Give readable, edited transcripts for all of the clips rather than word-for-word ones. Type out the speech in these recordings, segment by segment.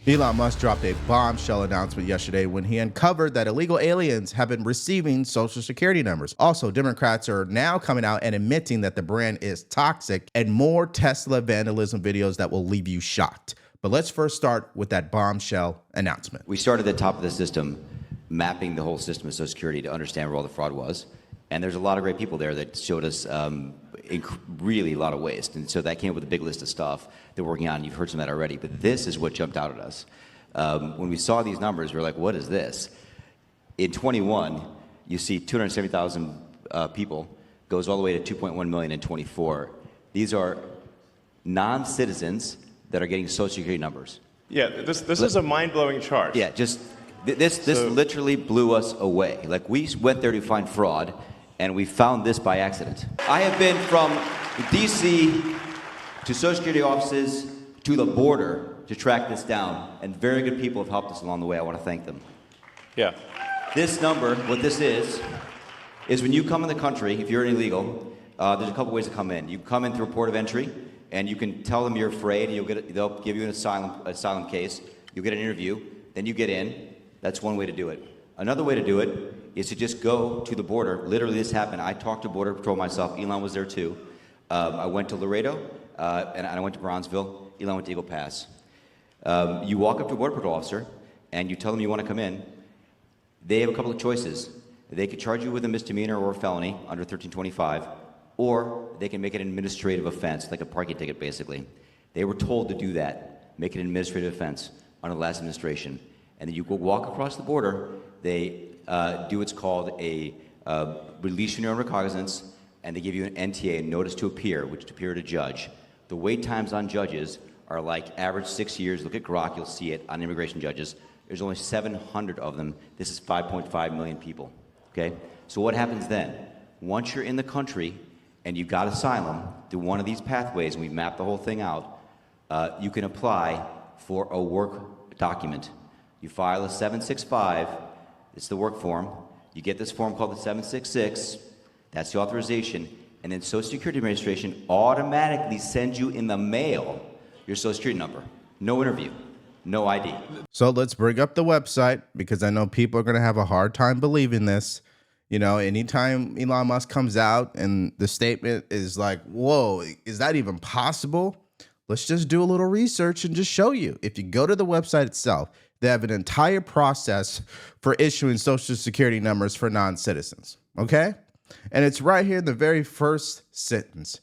Elon Musk dropped a bombshell announcement yesterday when he uncovered that illegal aliens have been receiving social security numbers. Also, Democrats are now coming out and admitting that the brand is toxic, and more Tesla vandalism videos that will leave you shocked. But let's first start with that bombshell announcement. We started at the top of the system, mapping the whole system of Social Security to understand where all the fraud was. And there's a lot of great people there that showed us really a lot of waste. And so that came up with a big list of stuff that we're working on. You've heard some of that already. But this is what jumped out at us. When we saw these numbers, we were like, what is this? In 21, you see 270,000 people, goes all the way to 2.1 million in 24. These are non-citizens that are getting Social Security numbers. Yeah, this is a mind-blowing chart. Yeah, just this literally blew us away. Like, we went there to find fraud, and we found this by accident. I have been from D.C. to Social Security offices to the border to track this down, and very good people have helped us along the way. I want to thank them. Yeah. This number, what this is when you come in the country, if you're illegal, there's a couple ways to come in. You come in through a port of entry, and you can tell them you're afraid, and they'll give you an asylum case. You'll get an interview, then you get in. That's one way to do it. Another way to do it is to just go to the border. Literally, this happened. I talked to Border Patrol myself. Elon was there too. I went to Laredo, and I went to Bronzeville. Elon went to Eagle Pass. You walk up to a Border Patrol officer, and you tell them you want to come in. They have a couple of choices. They could charge you with a misdemeanor or a felony under 1325, or they can make it an administrative offense, like a parking ticket, basically. They were told to do that, make it an administrative offense under the last administration. And then you go walk across the border. They do what's called a release your own recognizance, and they give you an NTA, a notice to appear, which to appear to judge. The wait times on judges are like average 6 years. Look at Grok, you'll see it on immigration judges. There's only 700 of them. This is 5.5 million people, okay? So what happens then? Once you're in the country and you got asylum through one of these pathways, and we mapped the whole thing out, you can apply for a work document. You file a 765, it's the work form. You get this form called the 766, that's the authorization, and then Social Security Administration automatically sends you in the mail your Social Security number. No interview, no ID. So let's bring up the website, because I know people are going to have a hard time believing this. You know, anytime Elon Musk comes out and the statement is like, whoa, is that even possible? Let's just do a little research and just show you. If you go to the website itself, they have an entire process for issuing Social Security numbers for non-citizens, okay? And it's right here in the very first sentence.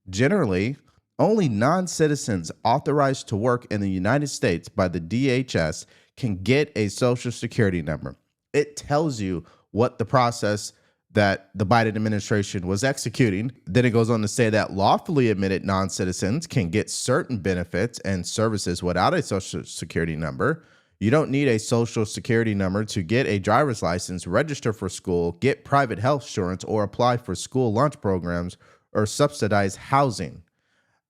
Generally, only non-citizens authorized to work in the United States by the DHS can get a Social Security number. It tells you what the process that the Biden administration was executing. Then it goes on to say that lawfully admitted non-citizens can get certain benefits and services without a Social Security number. You don't need a Social Security number to get a driver's license, register for school, get private health insurance, or apply for school lunch programs or subsidized housing.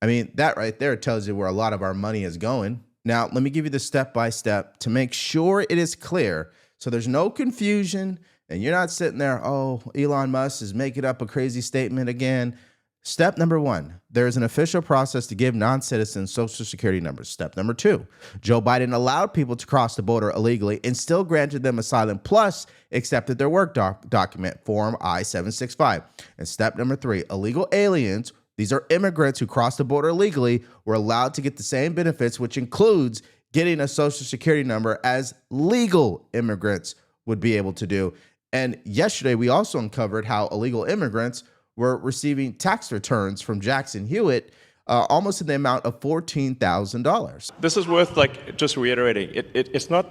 I mean, that right there tells you where a lot of our money is going. Now, let me give you the step-by-step to make sure it is clear, so there's no confusion and you're not sitting there, oh, Elon Musk is making up a crazy statement again. Step number one, there is an official process to give non-citizens Social Security numbers. Step number two, Joe Biden allowed people to cross the border illegally and still granted them asylum, plus accepted their work document, Form I-765. And step number three, illegal aliens, these are immigrants who crossed the border illegally, were allowed to get the same benefits, which includes getting a Social Security number as legal immigrants would be able to do. And yesterday, we also uncovered how illegal immigrants were receiving tax returns from Jackson Hewitt, almost in the amount of $14,000. This is worth, like, just reiterating. It's not,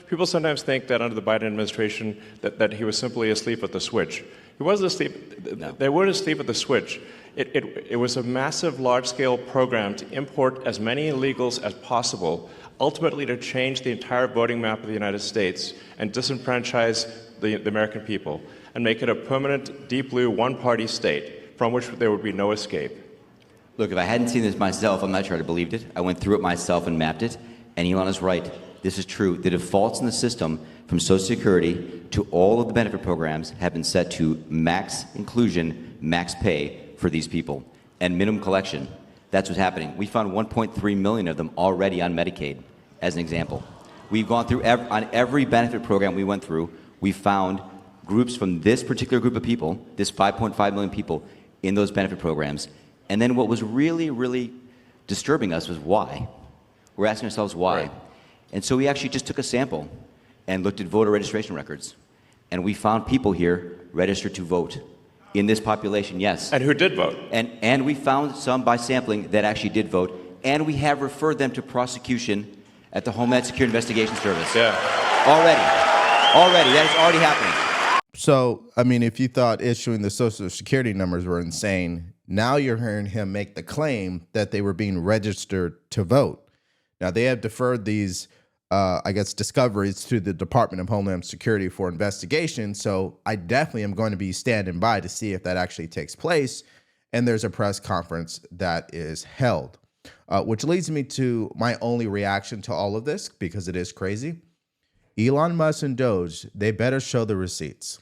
people sometimes think that under the Biden administration that he was simply asleep at the switch. He wasn't asleep. No. They weren't asleep at the switch. It was a massive, large-scale program to import as many illegals as possible, ultimately to change the entire voting map of the United States and disenfranchise the American people and make it a permanent, deep blue, one-party state from which there would be no escape. Look, if I hadn't seen this myself, I'm not sure I'd have believed it. I went through it myself and mapped it, and Elon is right. This is true. The defaults in the system from Social Security to all of the benefit programs have been set to max inclusion, max pay for these people, and minimum collection. That's what's happening. We found 1.3 million of them already on Medicaid. as an example. We've gone through, on every benefit program we went through, we found groups from this particular group of people, this 5.5 million people, in those benefit programs. And then what was really, really disturbing us was why. We're asking ourselves why. Right. And so we actually just took a sample and looked at voter registration records. And we found people here registered to vote in this population, yes. And who did vote? And we found some by sampling that actually did vote. And we have referred them to prosecution at the Homeland Security Investigation Service. Yeah. Already, that is already happening. So, I mean, if you thought issuing the Social Security numbers were insane, now you're hearing him make the claim that they were being registered to vote. Now, they have deferred these, discoveries to the Department of Homeland Security for investigation. So I definitely am going to be standing by to see if that actually takes place. And there's a press conference that is held, which leads me to my only reaction to all of this, because it is crazy. Elon Musk and Doge, they better show the receipts.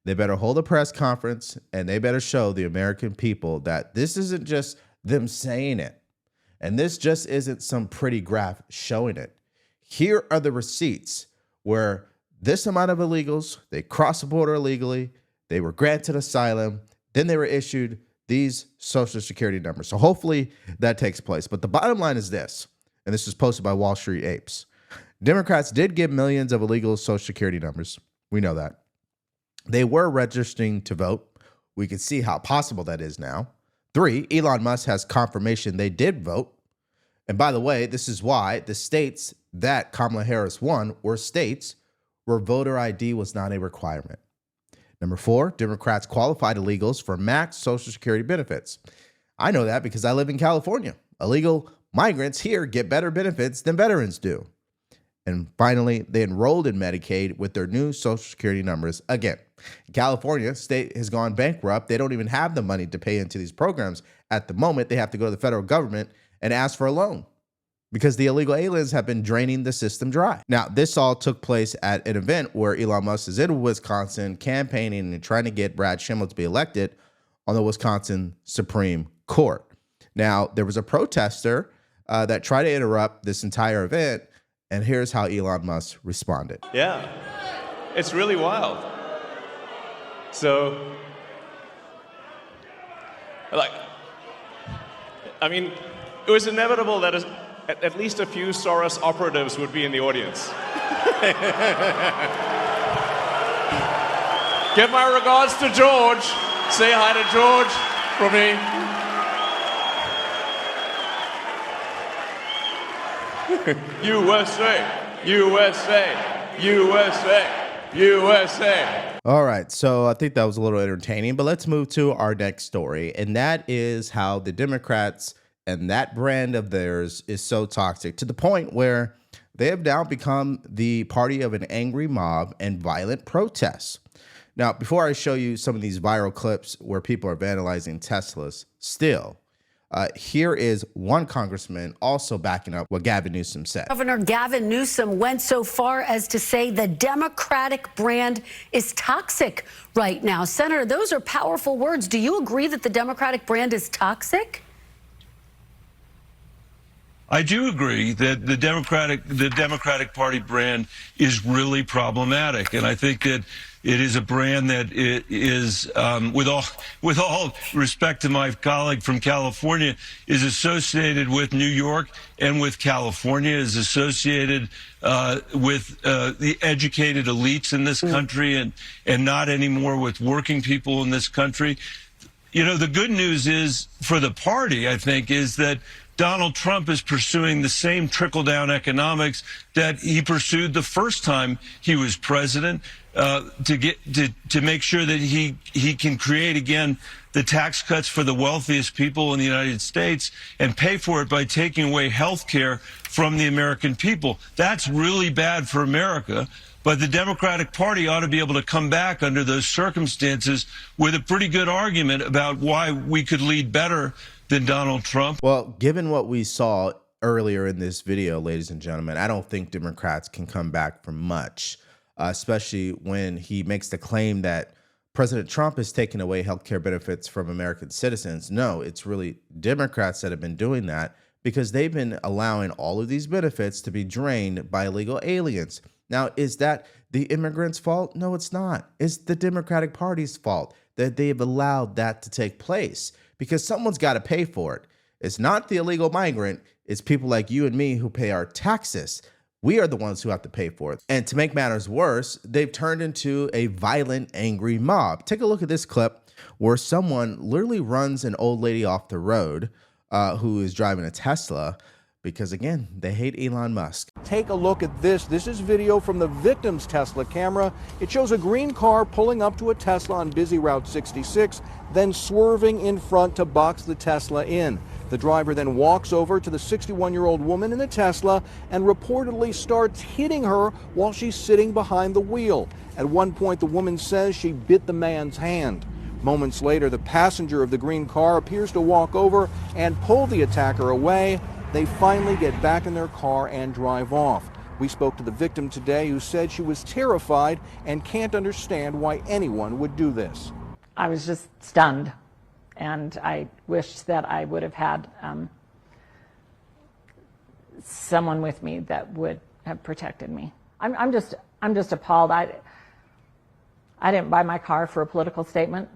They better hold a press conference, and they better show the American people that this isn't just them saying it. And this just isn't some pretty graph showing it. Here are the receipts where this amount of illegals, they crossed the border illegally, they were granted asylum, then they were issued these Social Security numbers. So hopefully that takes place. But the bottom line is this, and this was posted by Wall Street Apes. Democrats did give millions of illegal Social Security numbers. We know that. They were registering to vote. We can see how possible that is now. 3, Elon Musk has confirmation they did vote. And by the way, this is why the states that Kamala Harris won were states where voter ID was not a requirement. Number 4, Democrats qualified illegals for max Social Security benefits. I know that because I live in California. Illegal migrants here get better benefits than veterans do. And finally, they enrolled in Medicaid with their new Social Security numbers again. California state has gone bankrupt. They don't even have the money to pay into these programs. At the moment, they have to go to the federal government and ask for a loan because the illegal aliens have been draining the system dry. Now, this all took place at an event where Elon Musk is in Wisconsin campaigning and trying to get Brad Schimel to be elected on the Wisconsin Supreme Court. Now, there was a protester that tried to interrupt this entire event, and here's how Elon Musk responded. Yeah, it's really wild. So, it was inevitable that at least a few Soros operatives would be in the audience. Give my regards to George. Say hi to George from me. USA, USA, USA, USA. All right, so I think that was a little entertaining, but let's move to our next story, and that is how the Democrats and that brand of theirs is so toxic to the point where they have now become the party of an angry mob and violent protests. Now, before I show you some of these viral clips where people are vandalizing Teslas, here is one congressman also backing up what Gavin Newsom said. Governor Gavin Newsom went so far as to say the Democratic brand is toxic right now. Senator, those are powerful words. Do you agree that the Democratic brand is toxic? I do agree that the Democratic Party brand is really problematic, and I think that it is a brand that is, with all respect to my colleague from California, is associated with New York and with California, is associated with the educated elites in this country, and not anymore with working people in this country. You know, the good news is for the party, I think, is that Donald Trump is pursuing the same trickle-down economics that he pursued the first time he was president, to make sure that he can create again the tax cuts for the wealthiest people in the United States and pay for it by taking away health care from the American people. That's really bad for America. But the Democratic Party ought to be able to come back under those circumstances with a pretty good argument about why we could lead better than Donald Trump. Well, given what we saw earlier in this video, ladies and gentlemen, I don't think Democrats can come back from much, especially when he makes the claim that President Trump is taking away healthcare benefits from American citizens. No, it's really Democrats that have been doing that because they've been allowing all of these benefits to be drained by illegal aliens. Now, is that the immigrants' fault? No, it's not. It's the Democratic Party's fault that they've allowed that to take place, because someone's got to pay for it. It's not the illegal migrant. It's people like you and me who pay our taxes. We are the ones who have to pay for it. And to make matters worse, they've turned into a violent, angry mob. Take a look at this clip where someone literally runs an old lady off the road who is driving a Tesla because, again, they hate Elon Musk. Take a look at this. This is video from the victim's Tesla camera. It shows a green car pulling up to a Tesla on busy Route 66, then swerving in front to box the Tesla in. The driver then walks over to the 61-year-old woman in the Tesla and reportedly starts hitting her while she's sitting behind the wheel. At one point, the woman says she bit the man's hand. Moments later, the passenger of the green car appears to walk over and pull the attacker away. They finally get back in their car and drive off. We spoke to the victim today, who said she was terrified and can't understand why anyone would do this. I was just stunned, and I wished that I would have had someone with me that would have protected me. I'm just appalled. I didn't buy my car for a political statement.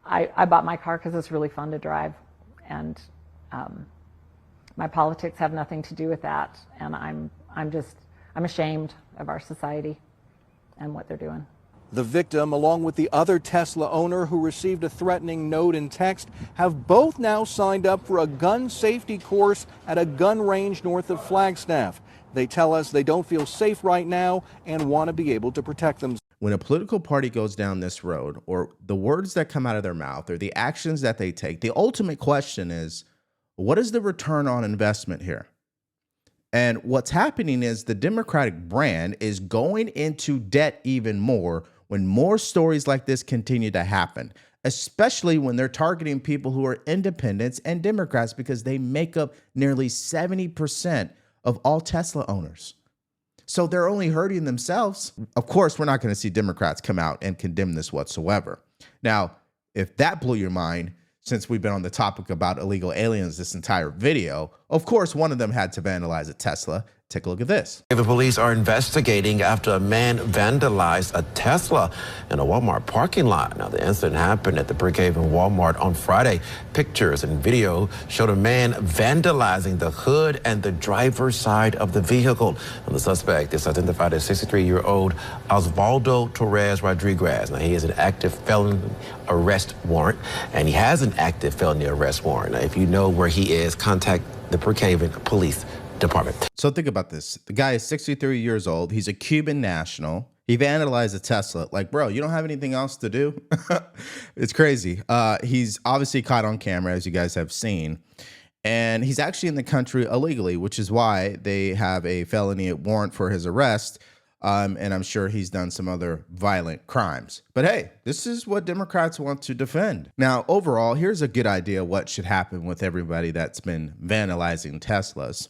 I bought my car because it's really fun to drive, and my politics have nothing to do with that. And I'm ashamed of our society and what they're doing. The victim, along with the other Tesla owner who received a threatening note and text, have both now signed up for a gun safety course at a gun range north of Flagstaff. They tell us they don't feel safe right now and want to be able to protect themselves. When a political party goes down this road, or the words that come out of their mouth, or the actions that they take, the ultimate question is, what is the return on investment here? And what's happening is the Democratic brand is going into debt even more when more stories like this continue to happen, especially when they're targeting people who are independents and Democrats, because they make up nearly 70% of all Tesla owners. So they're only hurting themselves. Of course, we're not going to see Democrats come out and condemn this whatsoever. Now, if that blew your mind, since we've been on the topic about illegal aliens this entire video, of course, one of them had to vandalize a Tesla. Take a look at this. The police are investigating after a man vandalized a Tesla in a Walmart parking lot. Now, the incident happened at the Brookhaven Walmart on Friday. Pictures and video showed a man vandalizing the hood and the driver's side of the vehicle. And the suspect is identified as 63-year-old Osvaldo Torres Rodriguez. Now, he has an active felony arrest warrant, and he has an active felony arrest warrant. Now, if you know where he is, contact the Brookhaven Police Department. So think about this. The guy is 63 years old. He's a Cuban national. He vandalized a Tesla. Like, bro, you don't have anything else to do? It's crazy. He's obviously caught on camera, as you guys have seen. And he's actually in the country illegally, which is why they have a felony warrant for his arrest. And I'm sure he's done some other violent crimes. But hey, this is what Democrats want to defend. Now, overall, here's a good idea what should happen with everybody that's been vandalizing Teslas.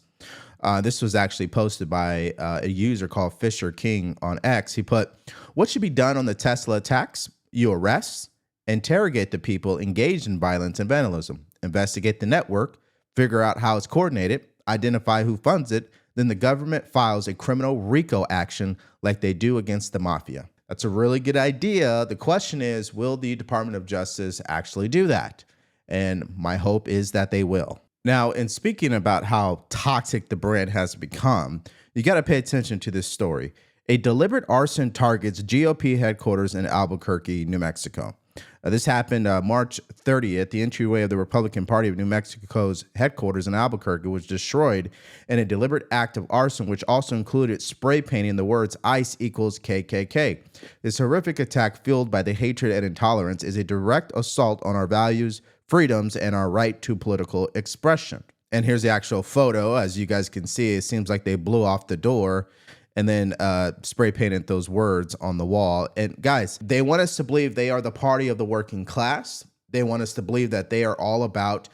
This was actually posted by a user called Fisher King on X. He put, what should be done on the Tesla attacks? You arrest, interrogate the people engaged in violence and vandalism, investigate the network, figure out how it's coordinated, identify who funds it, then the government files a criminal RICO action like they do against the mafia. That's a really good idea. The question is, will the Department of Justice actually do that? And my hope is that they will. Now, in speaking about how toxic the brand has become, you got to pay attention to this story. A deliberate arson targets GOP headquarters in Albuquerque, New Mexico. This happened March 30th. The entryway of the Republican Party of New Mexico's headquarters in Albuquerque was destroyed in a deliberate act of arson, which also included spray painting the words ICE equals KKK. This horrific attack, fueled by the hatred and intolerance, is a direct assault on our values, freedoms, and our right to political expression. And here's the actual photo. As you guys can see, it seems like they blew off the door and then spray painted those words on the wall. And guys, they want us to believe they are the party of the working class. They want us to believe that they are all about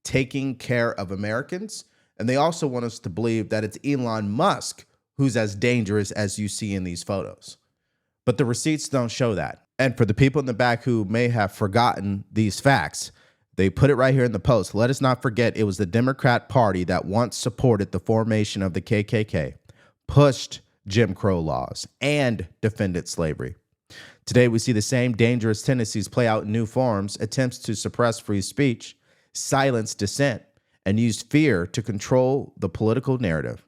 taking care of Americans. And they also want us to believe that it's Elon Musk who's as dangerous as you see in these photos. But the receipts don't show that. And for the people in the back who may have forgotten these facts, They put it right here in the post. Let us not forget it was the Democrat Party that once supported the formation of the KKK, pushed Jim Crow laws, and defended slavery. Today, we see the same dangerous tendencies play out in new forms, attempts to suppress free speech, silence dissent, and use fear to control the political narrative.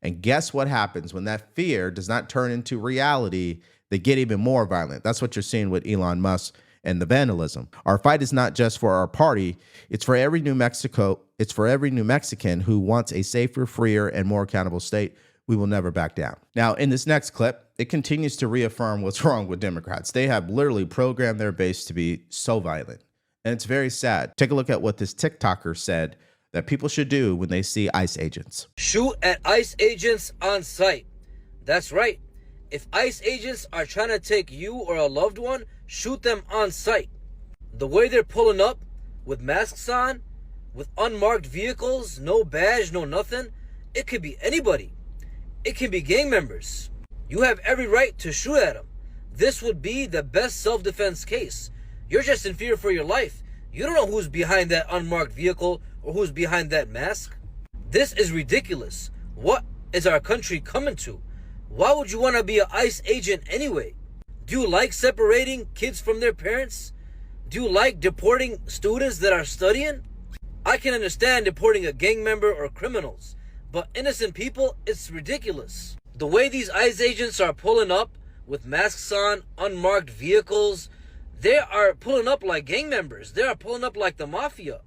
And guess what happens when that fear does not turn into reality? They get even more violent. That's what you're seeing with Elon Musk and the vandalism. Our fight is not just for our party. It's for every New Mexican who wants a safer, freer, and more accountable state. We will never back down. Now, in this next clip, it continues to reaffirm what's wrong with Democrats. They have literally programmed their base to be so violent. And it's very sad. Take a look at what this TikToker said that people should do when they see ICE agents. Shoot at ICE agents on sight. That's right. If ICE agents are trying to take you or a loved one, shoot them on sight. The way they're pulling up with masks on, with unmarked vehicles, no badge, no nothing, it could be anybody. It can be gang members. You have every right to shoot at them. This would be the best self-defense case. You're just in fear for your life. You don't know who's behind that unmarked vehicle or who's behind that mask. This is ridiculous. What is our country coming to? Why would you want to be an ICE agent anyway? Do you like separating kids from their parents? Do you like deporting students that are studying? I can understand deporting a gang member or criminals, but innocent people, it's ridiculous. The way these ICE agents are pulling up with masks on, unmarked vehicles, they are pulling up like gang members. They are pulling up like the mafia.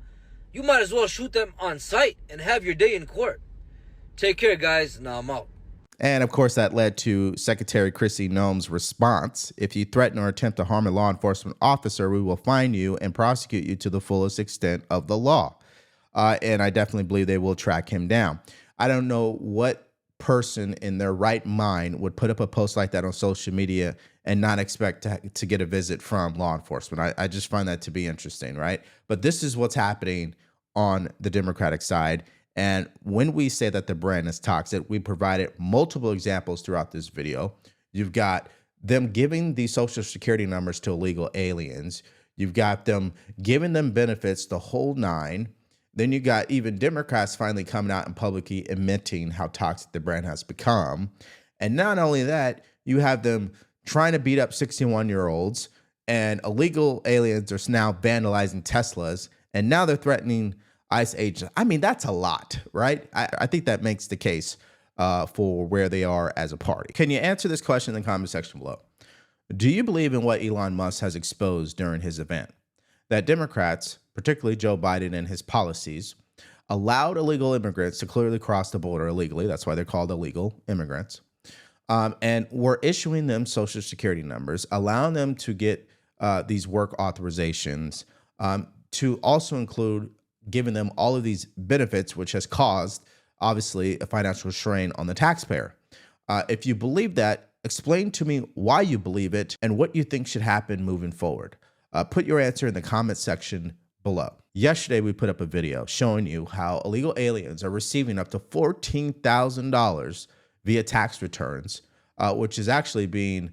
You might as well shoot them on sight and have your day in court. Take care, guys. Now I'm out. And of course, that led to Secretary Kristi Noem's response. If you threaten or attempt to harm a law enforcement officer, we will fine you and prosecute you to the fullest extent of the law. And I definitely believe they will track him down. I don't know what person in their right mind would put up a post like that on social media and not expect to get a visit from law enforcement. I just find that to be interesting, right? But this is what's happening on the Democratic side. And when we say that the brand is toxic, we provided multiple examples throughout this video. You've got them giving these social security numbers to illegal aliens. You've got them giving them benefits, the whole nine. Then you got even Democrats finally coming out and publicly admitting how toxic the brand has become. And not only that, you have them trying to beat up 61-year-olds, and illegal aliens are now vandalizing Teslas, and now they're threatening ICE agents. I mean, that's a lot, right? I think that makes the case for where they are as a party. Can you answer this question in the comment section below? Do you believe in what Elon Musk has exposed during his event? That Democrats, particularly Joe Biden and his policies, allowed illegal immigrants to clearly cross the border illegally. That's why they're called illegal immigrants. And were issuing them social security numbers, allowing them to get these work authorizations, to also include giving them all of these benefits, which has caused, obviously, a financial strain on the taxpayer. If you believe that, explain to me why you believe it and what you think should happen moving forward. Put your answer in the comment section below. Yesterday, we put up a video showing you how illegal aliens are receiving up to $14,000 via tax returns, which is actually being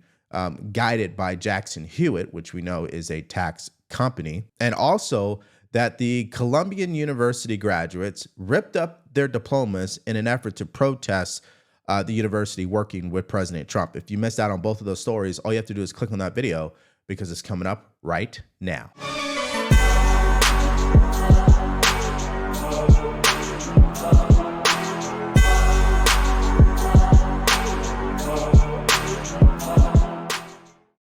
guided by Jackson Hewitt, which we know is a tax company, and also that the Columbian University graduates ripped up their diplomas in an effort to protest the university working with President Trump. If you missed out on both of those stories, all you have to do is click on that video because it's coming up right now.